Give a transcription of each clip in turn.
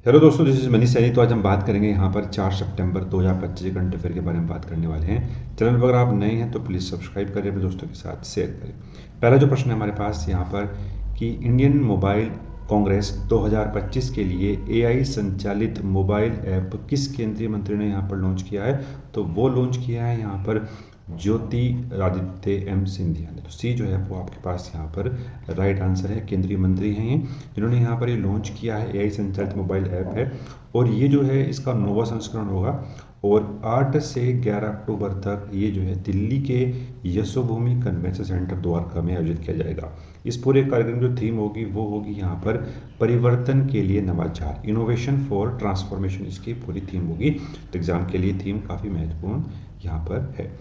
Hello दोस्तों, this is Manish Saini. तो आज हम बात करेंगे यहाँ पर 4 सितंबर 2025 करंट अफेयर के बारे में बात करने वाले हैं। चैनल पर अगर आप नए हैं तो प्लीज़ सब्सक्राइब करें, अपने दोस्तों के साथ शेयर करें। पहला जो प्रश्न है हमारे पास यहाँ पर कि इंडियन मोबाइल कांग्रेस 2025 के लिए एआई संचालित मोबाइल ऐप किस केंद्रीय मंत्री ने यहाँ पर लॉन्च किया है? तो वो लॉन्च किया है यहाँ पर ज्योतिरादित्य एम सिंधिया ने। तो सी जो है वो आपके पास यहाँ पर राइट आंसर है। केंद्रीय मंत्री हैं ये, जिन्होंने यहाँ पर ये लॉन्च किया है। एआई संचालित मोबाइल ऐप है और ये जो है इसका नोवा संस्करण होगा और 8 से 11 अक्टूबर तक ये जो है दिल्ली के यशोभूमि कन्वेंशन सेंटर द्वारका में आयोजित किया जाएगा। इस पूरे कार्यक्रम जो थीम होगी वो होगी यहाँ पर परिवर्तन के लिए नवाचार, इनोवेशन फॉर ट्रांसफॉर्मेशन, इसकी पूरी थीम होगी। तो एग्जाम के लिए थीम काफ़ी महत्वपूर्ण यहाँ पर है।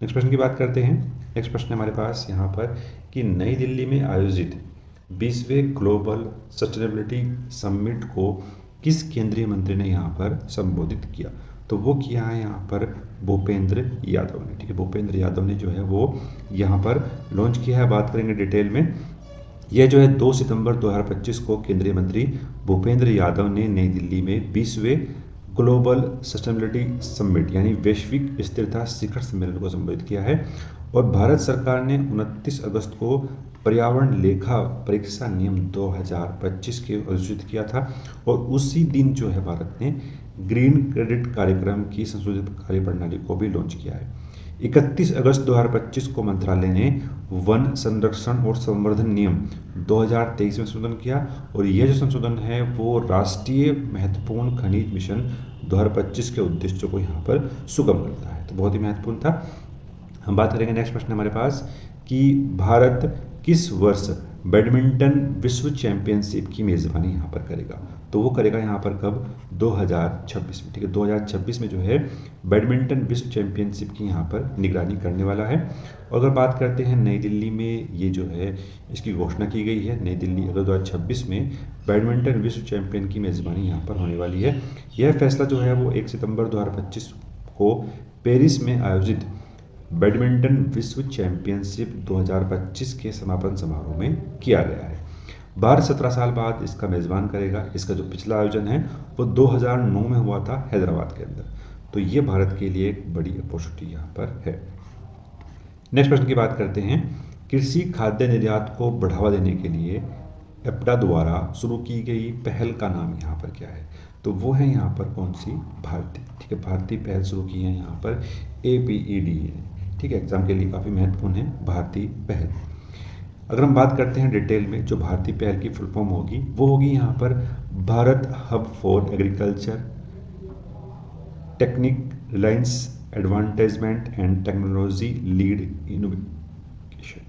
नेक्स्ट प्रश्न की बात करते हैं। नेक्स्ट प्रश्न हमारे पास यहाँ पर कि नई दिल्ली में आयोजित 20वें ग्लोबल सस्टेनेबिलिटी समिट को किस केंद्रीय मंत्री ने यहाँ पर संबोधित किया? तो वो किया है यहाँ पर भूपेंद्र यादव ने। ठीक है, भूपेंद्र यादव ने जो है वो यहाँ पर लॉन्च किया है। बात करेंगे डिटेल में। यह जो है 2 सितंबर 2025 को केंद्रीय मंत्री भूपेंद्र यादव ने नई दिल्ली में 20वें ग्लोबल सस्टेनेबिलिटी समिट यानी वैश्विक स्थिरता शिखर सम्मेलन को संबोधित किया है। और भारत सरकार ने 29 अगस्त को पर्यावरण लेखा परीक्षा नियम 2025 के अधिसूचित किया था और उसी दिन जो है भारत ने ग्रीन क्रेडिट कार्यक्रम की संशोधित कार्यप्रणाली को भी लॉन्च किया है। 31 अगस्त 2025 को मंत्रालय ने वन संरक्षण और संवर्धन नियम 2023 में संशोधन किया और यह जो संशोधन है वो राष्ट्रीय महत्वपूर्ण खनिज मिशन 2025 के उद्देश्यों को यहाँ पर सुगम करता है। तो बहुत ही महत्वपूर्ण था। हम बात करेंगे नेक्स्ट प्रश्न हमारे पास कि भारत किस वर्ष बैडमिंटन विश्व चैंपियनशिप की मेज़बानी यहाँ पर करेगा? तो वो करेगा यहाँ पर कब? 2026 में। ठीक है, 2026 में जो है बैडमिंटन विश्व चैंपियनशिप की यहाँ पर निगरानी करने वाला है। और अगर बात करते हैं नई दिल्ली में ये जो है इसकी घोषणा की गई है। नई दिल्ली अगर 2026 में बैडमिंटन विश्व चैंपियन की मेज़बानी यहाँ पर होने वाली है। यह फैसला जो है वो 1 सितंबर 2025 को पेरिस में आयोजित बैडमिंटन विश्व चैंपियनशिप 2025 के समापन समारोह में किया गया है। भारत 17 साल बाद इसका मेज़बान करेगा। इसका जो पिछला आयोजन है वो 2009 में हुआ था हैदराबाद के अंदर। तो ये भारत के लिए एक बड़ी अपॉर्चुनिटी यहाँ पर है। नेक्स्ट प्रश्न की बात करते हैं। कृषि खाद्य निर्यात को बढ़ावा देने के लिए एप्डा द्वारा शुरू की गई पहल का नाम यहाँ पर क्या है? तो वो है यहाँ पर कौन सी? भारतीय। ठीक है, भारतीय पहल शुरू की है यहाँ पर APED। ठीक है, एग्जाम के लिए काफ़ी महत्वपूर्ण है भारतीय पहल। अगर हम बात करते हैं डिटेल में, जो भारतीय पहल की फुल फॉर्म होगी वो होगी यहाँ पर Bharat hub for agriculture technique Reliance advantagement and technology lead innovation.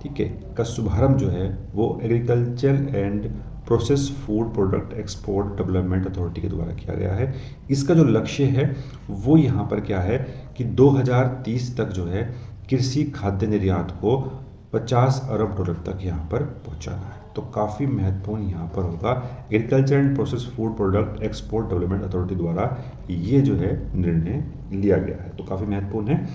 ठीक है, का शुभारंभ जो है वो agriculture and process food product export development authority के द्वारा किया गया है। इसका जो लक्ष्य है वो यहाँ पर क्या है कि 2030 तक जो है कृषि खाद्य निर्यात को 50 अरब डॉलर तक यहाँ पर पहुँचाना है। तो काफ़ी महत्वपूर्ण यहाँ पर होगा। Agriculture and process food product export development authority द्वारा ये जो है निर्णय लिया गया है। तो काफ़ी महत्वपूर्ण है।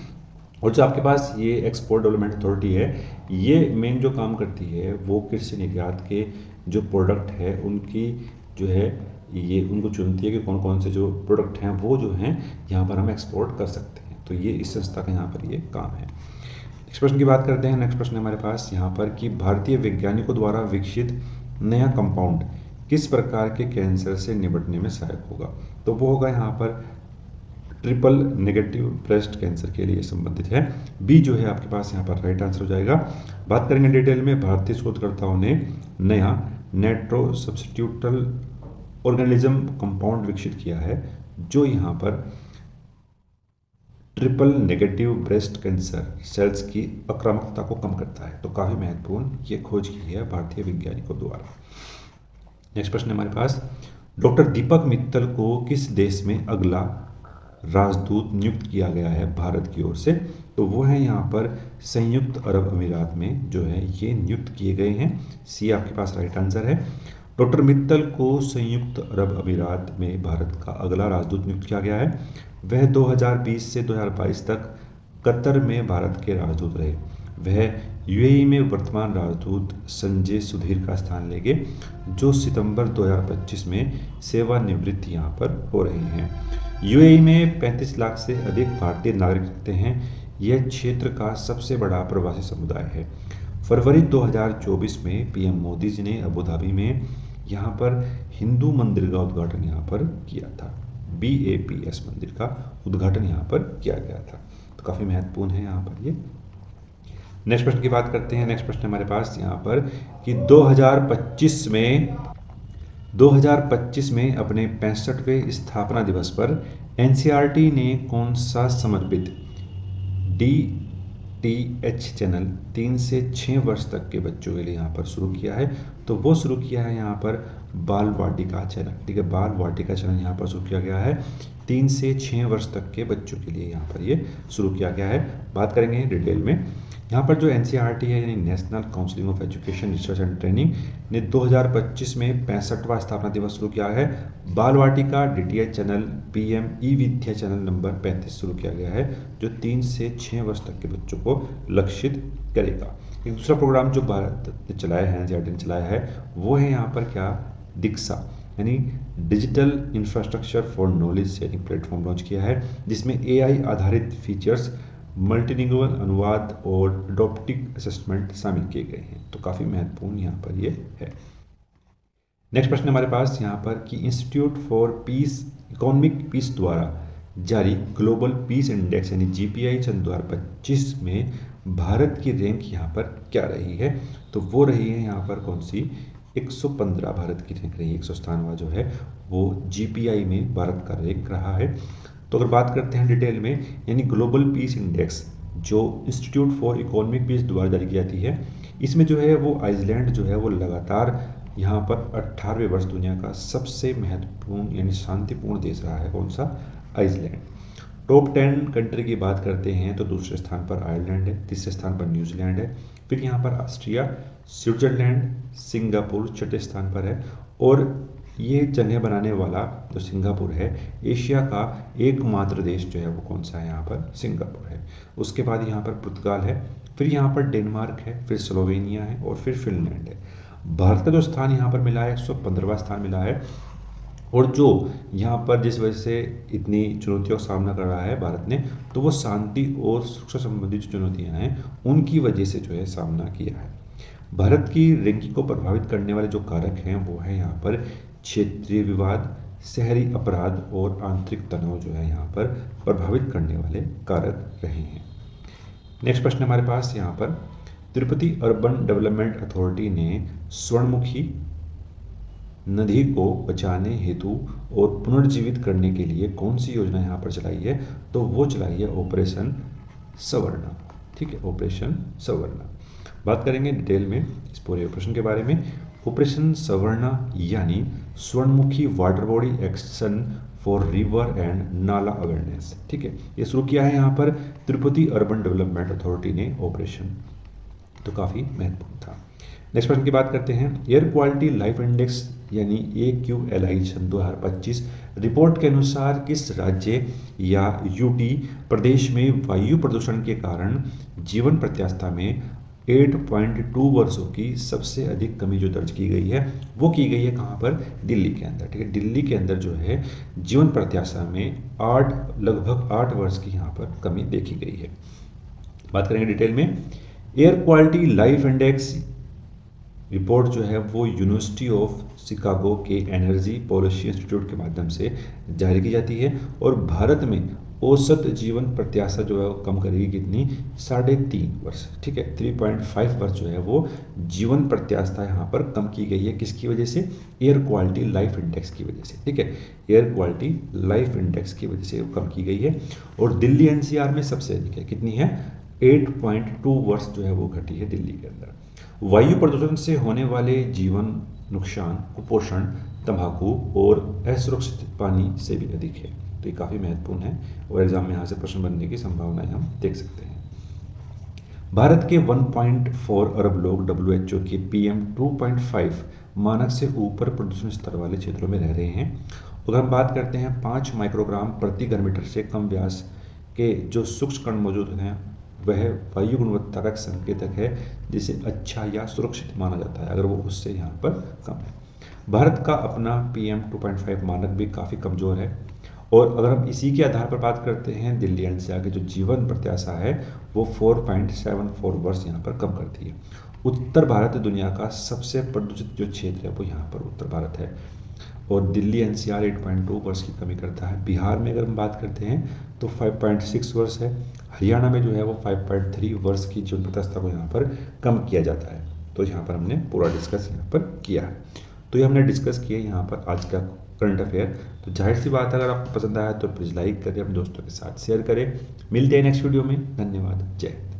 और जो आपके पास ये एक्सपोर्ट डेवलपमेंट अथॉरिटी है, ये मेन जो काम करती है वो कृषि निर्यात के जो प्रोडक्ट है उनकी जो है ये उनको चुनती है कि कौन कौन से जो प्रोडक्ट हैं वो जो हैं यहाँ पर हम एक्सपोर्ट कर सकते हैं। तो ये इस संस्था का यहाँ पर ये काम है। नेक्स्ट प्रश्न की बात करते हैं। नेक्स्ट प्रश्न हमारे पास यहाँ पर कि भारतीय वैज्ञानिकों द्वारा विकसित नया कंपाउंड किस प्रकार के कैंसर से निपटने में सहायक होगा? तो वो होगा यहाँ पर ट्रिपल नेगेटिव ब्रेस्ट कैंसर के लिए संबंधित है। बी जो है आपके पास यहाँ पर राइट आंसर हो जाएगा। बात करेंगे डिटेल में। भारतीय शोधकर्ताओं ने नया नेट्रो सब्स्टिट्यूटल ऑर्गेनिज्म कंपाउंड विकसित किया है जो यहाँ पर triple negative breast cancer cells की आक्रामकता को कम करता है। तो काफ़ी महत्वपूर्ण ये खोज की है भारतीय वैज्ञानिकों द्वारा। नेक्स्ट प्रश्न हमारे पास, डॉक्टर दीपक मित्तल को किस देश में अगला राजदूत नियुक्त किया गया है भारत की ओर से? तो वो है यहाँ पर संयुक्त अरब अमीरात में जो है ये नियुक्त किए गए हैं। सी आपके पास राइट आंसर है। डॉक्टर मित्तल को संयुक्त अरब अमीरात में भारत का अगला राजदूत नियुक्त किया गया है। वह 2020 से 2022 तक कतर में भारत के राजदूत रहे। वह यूएई में वर्तमान राजदूत संजय सुधीर का स्थान लेंगे, जो सितंबर 2025 में सेवानिवृत्त यहाँ पर हो रहे हैं। यूएई में 35 लाख से अधिक भारतीय नागरिक रहते हैं। यह क्षेत्र का सबसे बड़ा प्रवासी समुदाय है। फरवरी 2024 में पीएम मोदी जी ने अबू धाबी में यहाँ पर हिंदू मंदिर का उद्घाटन यहाँ पर किया था। BAPS मंदिर का उद्घाटन यहाँ पर किया गया था। तो काफ़ी महत्वपूर्ण है यहाँ पर ये। नेक्स्ट प्रश्न की बात करते हैं। नेक्स्ट प्रश्न हमारे पास यहाँ पर कि 2025 में अपने 65वें स्थापना दिवस पर एनसीईआरटी ने कौन सा समर्पित DTH चैनल 3 से 6 वर्ष तक के बच्चों के लिए यहाँ पर शुरू किया है? तो वो शुरू किया है यहाँ पर बाल वाटिका चैनल। ठीक है, बाल वाटिका चैनल यहाँ पर शुरू किया गया है। 3 से 6 वर्ष तक के बच्चों के लिए यहाँ पर ये शुरू किया गया है। बात करेंगे डिटेल में। यहाँ पर जो एनसीईआरटी है यानी national council of education research and training ने 2025 में 65वां स्थापना दिवस शुरू किया है। Bal Vatika DTH channel PM ई-विद्या चैनल नंबर 35 शुरू किया गया है, जो 3 से 6 वर्ष तक के बच्चों को लक्षित करेगा। एक दूसरा प्रोग्राम जो भारत ने चलाया है, एनसीईआरटी ने चलाया है, वो है यहाँ पर क्या, दीक्षा यानी digital infrastructure for knowledge sharing platform launch किया है, जिसमें AI आधारित फीचर्स, मल्टीलिंगुअल अनुवाद और एडॉप्टिव असेसमेंट शामिल किए गए हैं। तो काफ़ी महत्वपूर्ण यहाँ पर ये है। नेक्स्ट प्रश्न हमारे पास यहाँ पर कि institute for peace economic peace द्वारा जारी ग्लोबल पीस इंडेक्स यानी GPI सन 2025 में भारत की रैंक यहाँ पर क्या रही है? तो वो रही है यहाँ पर कौन सी, 115 भारत की रैंक रही है। 100 स्थान जो है वो GPI में भारत का रैंक रहा है। तो अगर बात करते हैं डिटेल में, यानी ग्लोबल पीस इंडेक्स जो इंस्टीट्यूट फॉर इकोनॉमिक पीस द्वारा जारी की जाती है, इसमें जो है वो आइसलैंड जो है वो लगातार यहाँ पर 18वें वर्ष दुनिया का सबसे महत्वपूर्ण यानी शांतिपूर्ण देश रहा है। कौन सा, आइसलैंड। टॉप 10 कंट्री की बात करते हैं तो दूसरे स्थान पर आयरलैंड है, तीसरे स्थान पर न्यूजीलैंड है, फिर यहाँ पर ऑस्ट्रिया, स्विट्जरलैंड, सिंगापुर छठे स्थान पर है। और ये जगह बनाने वाला जो सिंगापुर है, एशिया का एकमात्र देश जो है वो कौन सा है, यहाँ पर सिंगापुर है। उसके बाद यहाँ पर पुर्तगाल है, फिर यहाँ पर डेनमार्क है, फिर स्लोवेनिया है और फिर फिनलैंड है। भारत का जो स्थान यहाँ पर मिला है 115वां स्थान मिला है। और जो यहाँ पर जिस वजह से इतनी चुनौतियों का सामना कर रहा है भारत ने, तो वो शांति और सुरक्षा संबंधी जो चुनौतियाँ हैं उनकी वजह से जो है सामना किया है। भारत की रैंकिंग को प्रभावित करने वाले जो कारक हैं वो है यहाँ पर क्षेत्रीय विवाद, शहरी अपराध और आंतरिक तनाव जो है यहाँ पर प्रभावित करने वाले कारक रहे हैं। नेक्स्ट प्रश्न हमारे पास यहाँ पर, तिरुपति अर्बन डेवलपमेंट अथॉरिटी ने स्वर्णमुखी नदी को बचाने हेतु और पुनर्जीवित करने के लिए कौन सी योजना यहाँ पर चलाई है? तो वो चलाई है ऑपरेशन सवर्णा। ठीक है, ऑपरेशन सवर्णा। बात करेंगे डिटेल में इस पूरे ऑपरेशन के बारे में। ऑपरेशन सवर्णा यानी Swarnamukhi water body action for river and नाला अवेयरनेस। ठीक है, ये शुरू किया है यहाँ पर तिरुपति अर्बन डेवलपमेंट अथॉरिटी ने ऑपरेशन, तो काफ़ी महत्वपूर्ण था। नेक्स्ट प्रश्न की बात करते हैं। एयर क्वालिटी लाइफ इंडेक्स यानी AQLI सन 2025 रिपोर्ट के अनुसार किस राज्य या UT प्रदेश में वायु प्रदूषण के कारण जीवन प्रत्याशा में 8.2 वर्षों की सबसे अधिक कमी जो दर्ज की गई है, वो की गई है कहाँ पर? दिल्ली के अंदर। ठीक है, दिल्ली के अंदर जो है जीवन प्रत्याशा में लगभग 8 वर्ष की यहाँ पर कमी देखी गई है। बात करेंगे डिटेल में। Air quality life index report जो है वो यूनिवर्सिटी ऑफ शिकागो के एनर्जी पॉलिसी इंस्टीट्यूट के माध्यम से जारी की जाती है और भारत में औसत जीवन प्रत्याशा जो है वो कम करेगी कितनी? 3.5 वर्ष। ठीक है, 3.5 वर्ष जो है वो जीवन प्रत्याशा यहाँ पर कम की गई है। किसकी वजह से? एयर क्वालिटी लाइफ इंडेक्स की वजह से। ठीक है, एयर क्वालिटी लाइफ इंडेक्स की वजह से कम की गई है। और दिल्ली NCR में सबसे अधिक है, कितनी है? 8.2 वर्ष जो है वो घटी है दिल्ली के अंदर। वायु प्रदूषण से होने वाले जीवन नुकसान कुपोषण, तंबाकू और असुरक्षित पानी से भी अधिक है। तो ये काफ़ी महत्वपूर्ण है और एग्जाम में यहाँ से प्रश्न बनने की संभावनाएं हम देख सकते हैं। भारत के 1.4 अरब लोग WHO के PM 2.5 मानक से ऊपर प्रदूषण स्तर वाले क्षेत्रों में रह रहे हैं। अगर हम बात करते हैं 5 माइक्रोग्राम प्रति घन मीटर से कम व्यास के जो सूक्ष्म कण मौजूद हैं वह वायु गुणवत्ता का एक संकेतक है जिसे अच्छा या सुरक्षित माना जाता है अगर वो उससे यहाँ पर कम है। भारत का अपना PM 2.5 मानक भी काफ़ी कमज़ोर है, और अगर हम इसी के आधार पर बात करते हैं, दिल्ली एनसीआर की जो जीवन प्रत्याशा है वो 4.74 वर्ष यहाँ पर कम करती है। उत्तर भारत दुनिया का सबसे प्रदूषित जो क्षेत्र है वो यहाँ पर उत्तर भारत है, और दिल्ली एनसीआर 8.2 वर्ष की कमी करता है। बिहार में अगर हम बात करते हैं तो 5.6 वर्ष है। हरियाणा में जो है वो 5.3 वर्ष की जीवन प्रत्याशा को यहाँ पर कम किया जाता है। तो यहाँ पर हमने पूरा डिस्कस यहाँ पर किया है। तो ये हमने डिस्कस किया यहाँ पर आज का करंट अफेयर। तो जाहिर सी बात है, अगर आपको पसंद आया तो प्लीज़ लाइक करें, अपने दोस्तों के साथ शेयर करें। मिलते हैं नेक्स्ट वीडियो में। धन्यवाद। जय हिंद।